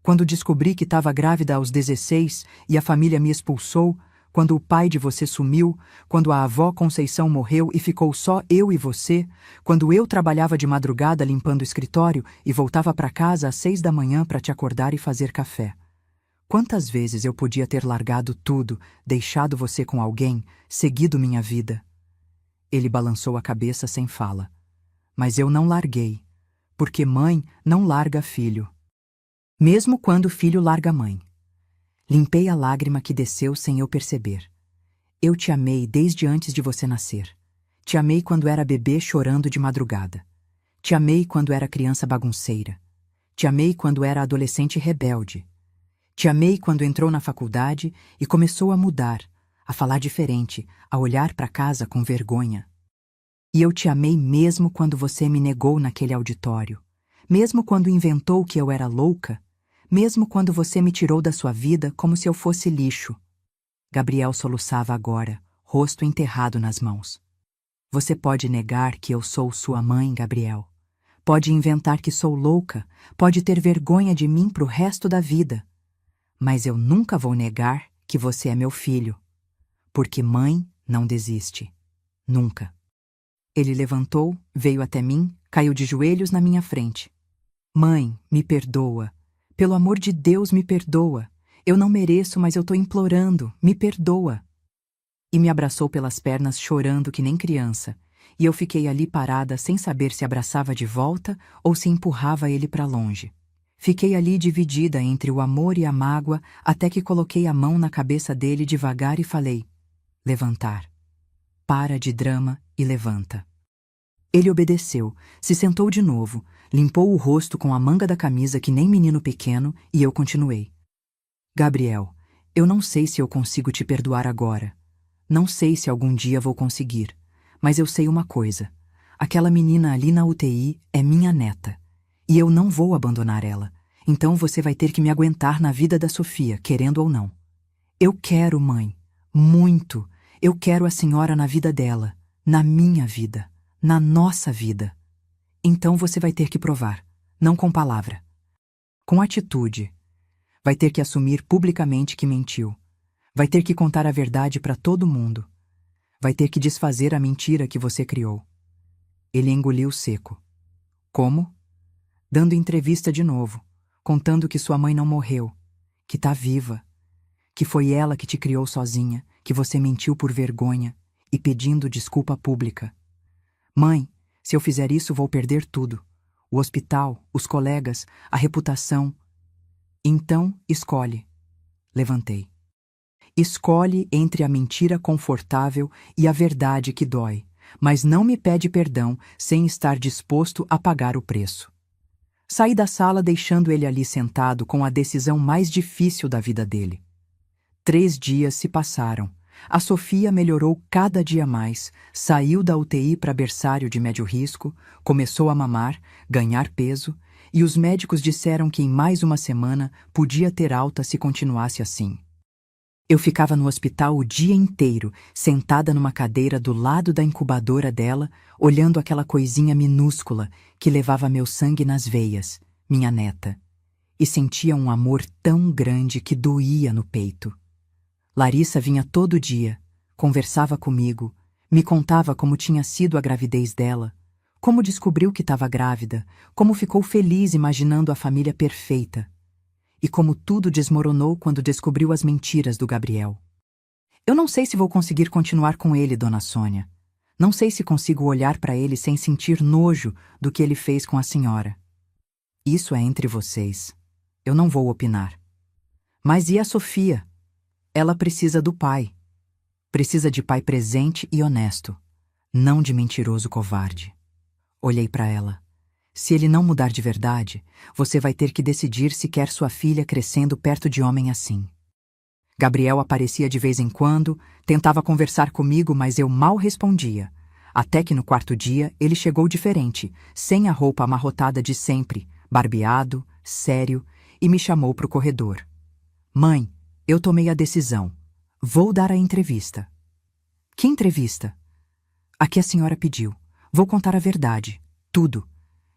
Quando descobri que estava grávida aos 16 e a família me expulsou, quando o pai de você sumiu, quando a avó Conceição morreu e ficou só eu e você, quando eu trabalhava de madrugada limpando o escritório e voltava para casa às 6 da manhã para te acordar e fazer café. Quantas vezes eu podia ter largado tudo, deixado você com alguém, seguido minha vida? Ele balançou a cabeça sem fala. Mas eu não larguei. Porque mãe não larga filho. Mesmo quando o filho larga a mãe. Limpei a lágrima que desceu sem eu perceber. Eu te amei desde antes de você nascer. Te amei quando era bebê chorando de madrugada. Te amei quando era criança bagunceira. Te amei quando era adolescente rebelde. Te amei quando entrou na faculdade e começou a mudar, a falar diferente, a olhar para casa com vergonha. E eu te amei mesmo quando você me negou naquele auditório, mesmo quando inventou que eu era louca, mesmo quando você me tirou da sua vida como se eu fosse lixo. Gabriel soluçava agora, rosto enterrado nas mãos. Você pode negar que eu sou sua mãe, Gabriel. Pode inventar que sou louca, pode ter vergonha de mim pro resto da vida. Mas eu nunca vou negar que você é meu filho. Porque mãe não desiste. Nunca. Ele levantou, veio até mim, caiu de joelhos na minha frente. Mãe, me perdoa. Pelo amor de Deus, me perdoa. Eu não mereço, mas eu tô implorando. Me perdoa. E me abraçou pelas pernas chorando que nem criança. E eu fiquei ali parada sem saber se abraçava de volta ou se empurrava ele para longe. Fiquei ali dividida entre o amor e a mágoa até que coloquei a mão na cabeça dele devagar e falei: levantar. Para de drama e levanta. Ele obedeceu, se sentou de novo, limpou o rosto com a manga da camisa que nem menino pequeno e eu continuei. Gabriel, eu não sei se eu consigo te perdoar agora. Não sei se algum dia vou conseguir. Mas eu sei uma coisa. Aquela menina ali na UTI é minha neta. E eu não vou abandonar ela. Então você vai ter que me aguentar na vida da Sofia, querendo ou não. Eu quero, mãe. Muito. Eu quero a senhora na vida dela. Na minha vida. Na nossa vida. Então você vai ter que provar. Não com palavra. Com atitude. Vai ter que assumir publicamente que mentiu. Vai ter que contar a verdade para todo mundo. Vai ter que desfazer a mentira que você criou. Ele engoliu seco. Como? Dando entrevista de novo, contando que sua mãe não morreu, que tá viva, que foi ela que te criou sozinha, que você mentiu por vergonha e pedindo desculpa pública. Mãe, se eu fizer isso vou perder tudo. O hospital, os colegas, a reputação. Então, escolhe. Levantei. Escolhe entre a mentira confortável e a verdade que dói, mas não me pede perdão sem estar disposto a pagar o preço. Saí da sala deixando ele ali sentado com a decisão mais difícil da vida dele. 3 dias se passaram. A Sofia melhorou cada dia mais, saiu da UTI para berçário de médio risco, começou a mamar, ganhar peso, e os médicos disseram que em mais uma semana podia ter alta se continuasse assim. Eu ficava no hospital o dia inteiro, sentada numa cadeira do lado da incubadora dela, olhando aquela coisinha minúscula que levava meu sangue nas veias, minha neta, e sentia um amor tão grande que doía no peito. Larissa vinha todo dia, conversava comigo, me contava como tinha sido a gravidez dela, como descobriu que estava grávida, como ficou feliz imaginando a família perfeita. E como tudo desmoronou quando descobriu as mentiras do Gabriel. Eu não sei se vou conseguir continuar com ele, dona Sônia. Não sei se consigo olhar para ele sem sentir nojo do que ele fez com a senhora. Isso é entre vocês. Eu não vou opinar. Mas e a Sofia? Ela precisa do pai. Precisa de pai presente e honesto, não de mentiroso covarde. Olhei para ela. Se ele não mudar de verdade, você vai ter que decidir se quer sua filha crescendo perto de homem assim. Gabriel aparecia de vez em quando, tentava conversar comigo, mas eu mal respondia. Até que no quarto dia ele chegou diferente, sem a roupa amarrotada de sempre, barbeado, sério, e me chamou para o corredor. Mãe, eu tomei a decisão. Vou dar a entrevista. Que entrevista? A que a senhora pediu. Vou contar a verdade. Tudo.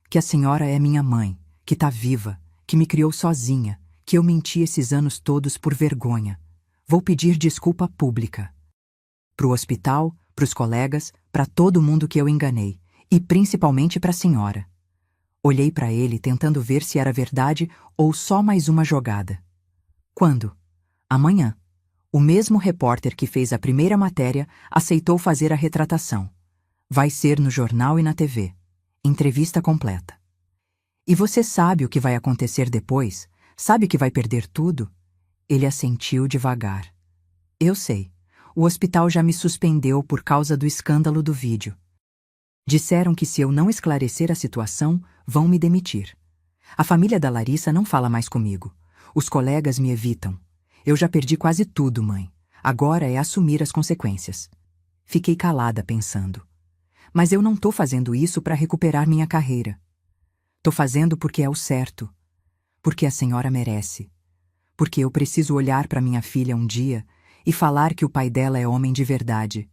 Que a senhora é minha mãe, que tá viva, que me criou sozinha, que eu menti esses anos todos por vergonha. Vou pedir desculpa pública. Pro hospital, pros colegas, para todo mundo que eu enganei, e principalmente pra senhora. Olhei para ele tentando ver se era verdade ou só mais uma jogada. Quando? Amanhã. O mesmo repórter que fez a primeira matéria aceitou fazer a retratação. Vai ser no jornal e na TV. Entrevista completa. E você sabe o que vai acontecer depois? Sabe que vai perder tudo? Ele assentiu devagar. Eu sei. O hospital já me suspendeu por causa do escândalo do vídeo. Disseram que se eu não esclarecer a situação, vão me demitir. A família da Larissa não fala mais comigo. Os colegas me evitam. Eu já perdi quase tudo, mãe. Agora é assumir as consequências. Fiquei calada pensando. Mas eu não tô fazendo isso para recuperar minha carreira. Tô fazendo porque é o certo. Porque a senhora merece. Porque eu preciso olhar para minha filha um dia e falar que o pai dela é homem de verdade,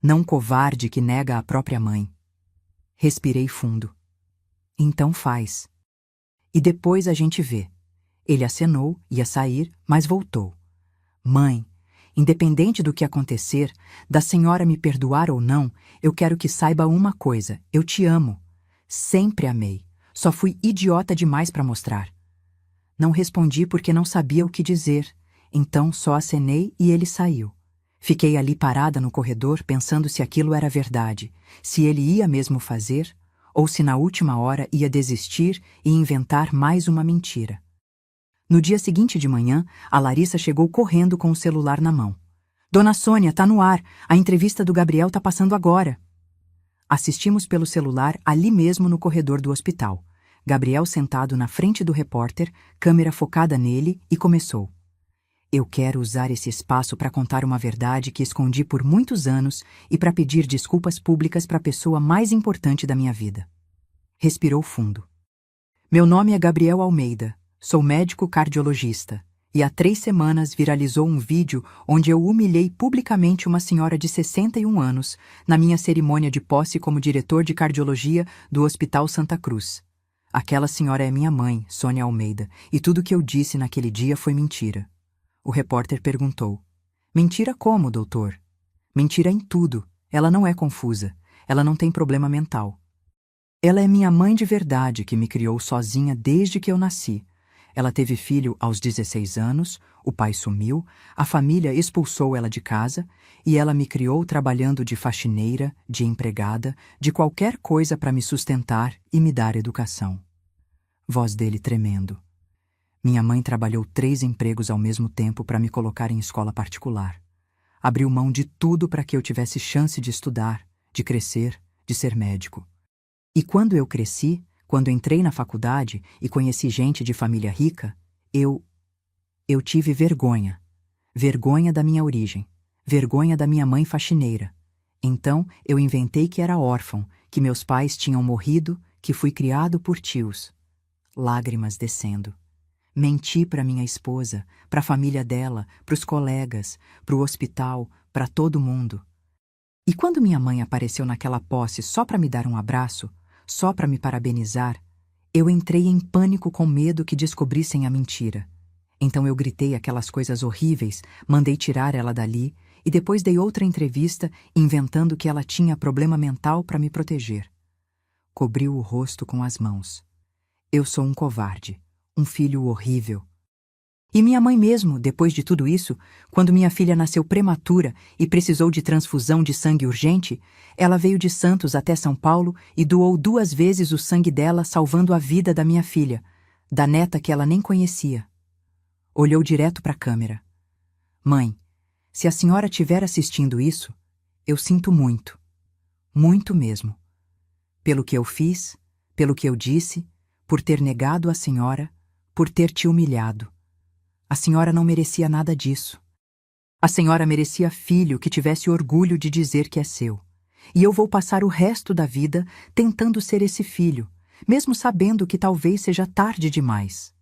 não covarde que nega a própria mãe. Respirei fundo. Então faz. E depois a gente vê. Ele acenou, ia sair, mas voltou. Mãe, independente do que acontecer, da senhora me perdoar ou não, eu quero que saiba uma coisa, eu te amo. Sempre amei. Só fui idiota demais para mostrar. Não respondi porque não sabia o que dizer, então só acenei e ele saiu. Fiquei ali parada no corredor pensando se aquilo era verdade, se ele ia mesmo fazer, ou se na última hora ia desistir e inventar mais uma mentira. No dia seguinte de manhã, a Larissa chegou correndo com o celular na mão. Dona Sônia, tá no ar. A entrevista do Gabriel tá passando agora. Assistimos pelo celular ali mesmo no corredor do hospital. Gabriel sentado na frente do repórter, câmera focada nele, e começou. Eu quero usar esse espaço para contar uma verdade que escondi por muitos anos e para pedir desculpas públicas para a pessoa mais importante da minha vida. Respirou fundo. Meu nome é Gabriel Almeida. Sou médico cardiologista, e há 3 semanas viralizou um vídeo onde eu humilhei publicamente uma senhora de 61 anos na minha cerimônia de posse como diretor de cardiologia do Hospital Santa Cruz. Aquela senhora é minha mãe, Sônia Almeida, e tudo que eu disse naquele dia foi mentira. O repórter perguntou. Mentira como, doutor? Mentira em tudo. Ela não é confusa. Ela não tem problema mental. Ela é minha mãe de verdade que me criou sozinha desde que eu nasci. Ela teve filho aos 16 anos, o pai sumiu, a família expulsou ela de casa e ela me criou trabalhando de faxineira, de empregada, de qualquer coisa para me sustentar e me dar educação. Voz dele tremendo. Minha mãe trabalhou 3 empregos ao mesmo tempo para me colocar em escola particular. Abriu mão de tudo para que eu tivesse chance de estudar, de crescer, de ser médico. E quando eu cresci, quando entrei na faculdade e conheci gente de família rica, eu tive vergonha. Vergonha da minha origem. Vergonha da minha mãe faxineira. Então, eu inventei que era órfão, que meus pais tinham morrido, que fui criado por tios. Lágrimas descendo. Menti para minha esposa, para a família dela, para os colegas, para o hospital, para todo mundo. E quando minha mãe apareceu naquela posse só para me dar um abraço, só para me parabenizar, eu entrei em pânico com medo que descobrissem a mentira. Então eu gritei aquelas coisas horríveis, mandei tirar ela dali e depois dei outra entrevista inventando que ela tinha problema mental para me proteger. Cobriu o rosto com as mãos. Eu sou um covarde, um filho horrível. E minha mãe mesmo, depois de tudo isso, quando minha filha nasceu prematura e precisou de transfusão de sangue urgente, ela veio de Santos até São Paulo e doou 2 vezes o sangue dela, salvando a vida da minha filha, da neta que ela nem conhecia. Olhou direto para a câmera. Mãe, se a senhora estiver assistindo isso, eu sinto muito. Muito mesmo. Pelo que eu fiz, pelo que eu disse, por ter negado a senhora, por ter te humilhado. A senhora não merecia nada disso. A senhora merecia filho que tivesse orgulho de dizer que é seu. E eu vou passar o resto da vida tentando ser esse filho, mesmo sabendo que talvez seja tarde demais.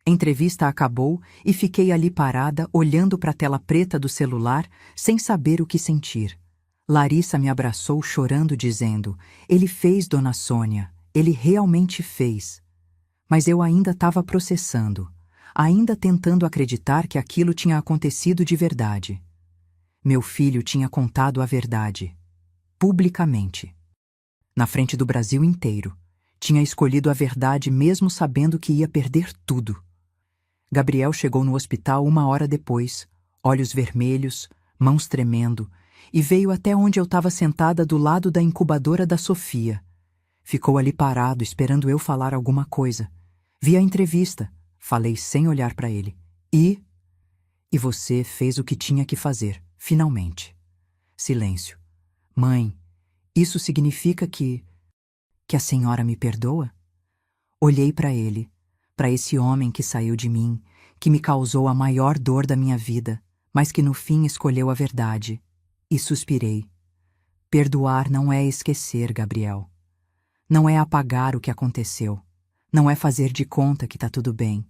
A entrevista acabou e fiquei ali parada, olhando para a tela preta do celular, sem saber o que sentir. Larissa me abraçou chorando, dizendo: "Ele fez, dona Sônia, ele realmente fez." Mas eu ainda estava processando, ainda tentando acreditar que aquilo tinha acontecido de verdade. Meu filho tinha contado a verdade, publicamente. Na frente do Brasil inteiro, tinha escolhido a verdade mesmo sabendo que ia perder tudo. Gabriel chegou no hospital 1 hora depois, olhos vermelhos, mãos tremendo, e veio até onde eu estava sentada do lado da incubadora da Sofia. Ficou ali parado, esperando eu falar alguma coisa. Vi a entrevista, falei sem olhar para ele. E você fez o que tinha que fazer, finalmente. Silêncio. Mãe, isso significa que a senhora me perdoa? Olhei para ele, para esse homem que saiu de mim, que me causou a maior dor da minha vida, mas que no fim escolheu a verdade, e suspirei. Perdoar não é esquecer, Gabriel. Não é apagar o que aconteceu. Não é fazer de conta que tá tudo bem.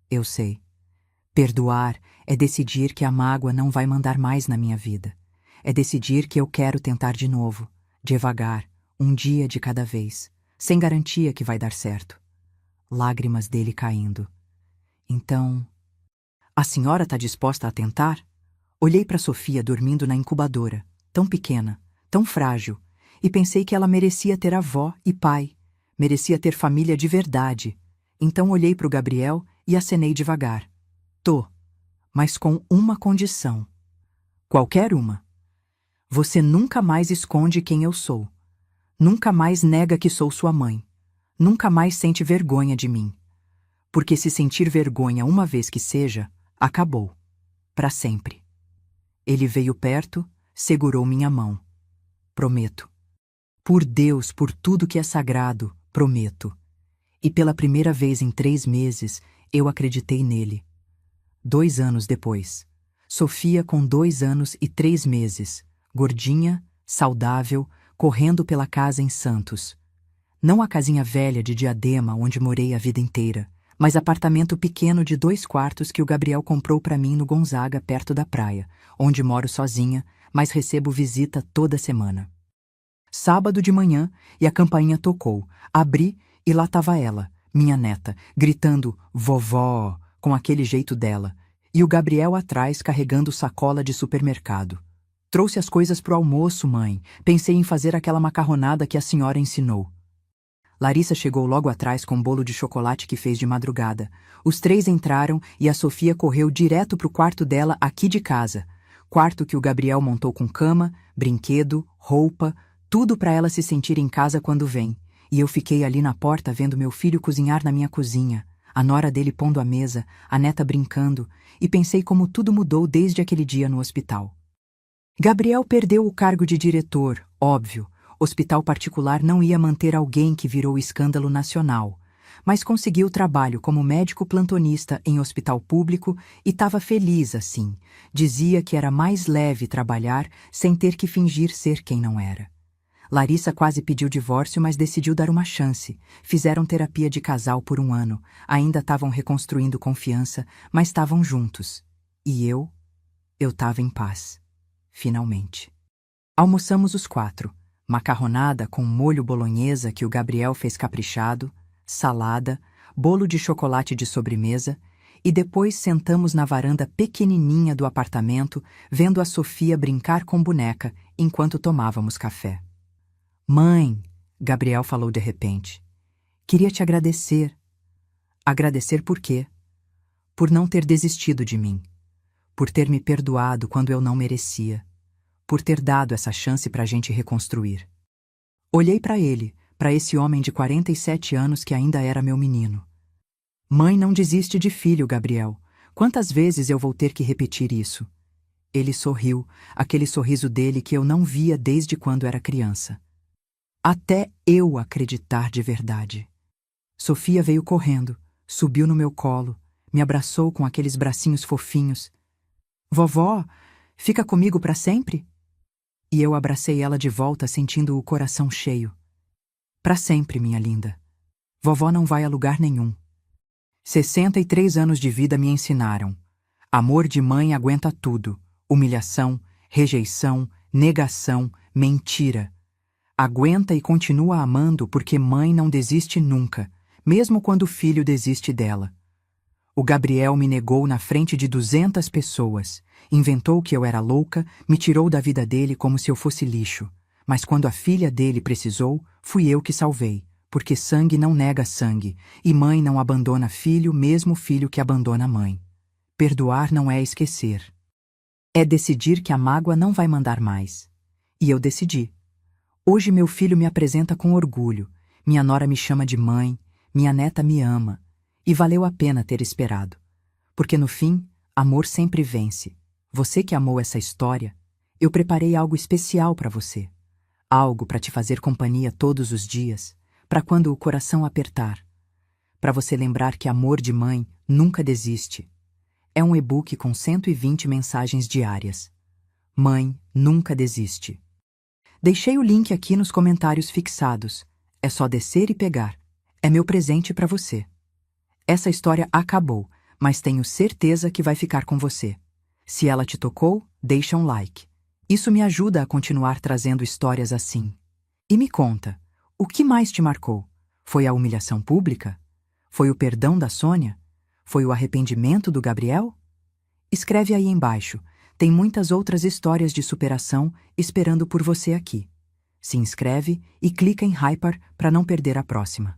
Eu sei. Perdoar é decidir que a mágoa não vai mandar mais na minha vida. É decidir que eu quero tentar de novo, devagar, um dia de cada vez, sem garantia que vai dar certo. Lágrimas dele caindo. Então, a senhora tá disposta a tentar? Olhei para Sofia dormindo na incubadora, tão pequena, tão frágil, e pensei que ela merecia ter avó e pai, merecia ter família de verdade. Então olhei para o Gabriel e acenei devagar. Tô, mas com uma condição. Qualquer uma. Você nunca mais esconde quem eu sou. Nunca mais nega que sou sua mãe. Nunca mais sente vergonha de mim. Porque se sentir vergonha uma vez que seja, acabou. Para sempre. Ele veio perto, segurou minha mão. Prometo. Por Deus, por tudo que é sagrado, prometo. E pela primeira vez em 3 meses, eu acreditei nele. 2 anos depois. Sofia com 2 anos e 3 meses. Gordinha, saudável, correndo pela casa em Santos. Não a casinha velha de Diadema onde morei a vida inteira, mas apartamento pequeno de 2 quartos que o Gabriel comprou para mim no Gonzaga, perto da praia, onde moro sozinha, mas recebo visita toda semana. Sábado de manhã, e a campainha tocou. Abri e lá estava ela, minha neta, gritando "vovó", com aquele jeito dela, e o Gabriel atrás carregando sacola de supermercado. Trouxe as coisas pro almoço, mãe. Pensei em fazer aquela macarronada que a senhora ensinou. Larissa chegou logo atrás com um bolo de chocolate que fez de madrugada. Os 3 entraram e a Sofia correu direto pro quarto dela aqui de casa. Quarto que o Gabriel montou com cama, brinquedo, roupa, tudo para ela se sentir em casa quando vem. E eu fiquei ali na porta vendo meu filho cozinhar na minha cozinha, a nora dele pondo a mesa, a neta brincando, e pensei como tudo mudou desde aquele dia no hospital. Gabriel perdeu o cargo de diretor, óbvio. Hospital particular não ia manter alguém que virou escândalo nacional, mas conseguiu trabalho como médico plantonista em hospital público e estava feliz assim. Dizia que era mais leve trabalhar sem ter que fingir ser quem não era. Larissa quase pediu divórcio, mas decidiu dar uma chance. Fizeram terapia de casal por 1 ano. Ainda estavam reconstruindo confiança, mas estavam juntos. E eu estava em paz. Finalmente. Almoçamos os 4. Macarronada com molho bolonhesa que o Gabriel fez caprichado, salada, bolo de chocolate de sobremesa, e depois sentamos na varanda pequenininha do apartamento, vendo a Sofia brincar com boneca enquanto tomávamos café. Mãe, Gabriel falou de repente, queria te agradecer. Agradecer por quê? Por não ter desistido de mim. Por ter me perdoado quando eu não merecia. Por ter dado essa chance para a gente reconstruir. Olhei para ele, para esse homem de 47 anos que ainda era meu menino. Mãe não desiste de filho, Gabriel. Quantas vezes eu vou ter que repetir isso? Ele sorriu, aquele sorriso dele que eu não via desde quando era criança. Até eu acreditar de verdade. Sofia veio correndo, subiu no meu colo, me abraçou com aqueles bracinhos fofinhos. Vovó, fica comigo para sempre? E eu abracei ela de volta, sentindo o coração cheio. Para sempre, minha linda. Vovó não vai a lugar nenhum. 63 anos de vida me ensinaram. Amor de mãe aguenta tudo. Humilhação, rejeição, negação, mentira. Aguenta e continua amando porque mãe não desiste nunca, mesmo quando o filho desiste dela. O Gabriel me negou na frente de 200 pessoas. Inventou que eu era louca, me tirou da vida dele como se eu fosse lixo. Mas quando a filha dele precisou, fui eu que salvei. Porque sangue não nega sangue, e mãe não abandona filho, mesmo filho que abandona mãe. Perdoar não é esquecer. É decidir que a mágoa não vai mandar mais. E eu decidi. Hoje meu filho me apresenta com orgulho, minha nora me chama de mãe, minha neta me ama. E valeu a pena ter esperado. Porque no fim, amor sempre vence. Você que amou essa história, eu preparei algo especial para você. Algo para te fazer companhia todos os dias, para quando o coração apertar. Para você lembrar que amor de mãe nunca desiste. É um e-book com 120 mensagens diárias. Mãe nunca desiste. Deixei o link aqui nos comentários fixados. É só descer e pegar. É meu presente para você. Essa história acabou, mas tenho certeza que vai ficar com você. Se ela te tocou, deixa um like. Isso me ajuda a continuar trazendo histórias assim. E me conta, o que mais te marcou? Foi a humilhação pública? Foi o perdão da Sônia? Foi o arrependimento do Gabriel? Escreve aí embaixo. Tem muitas outras histórias de superação esperando por você aqui. Se inscreve e clica em Hyper para não perder a próxima.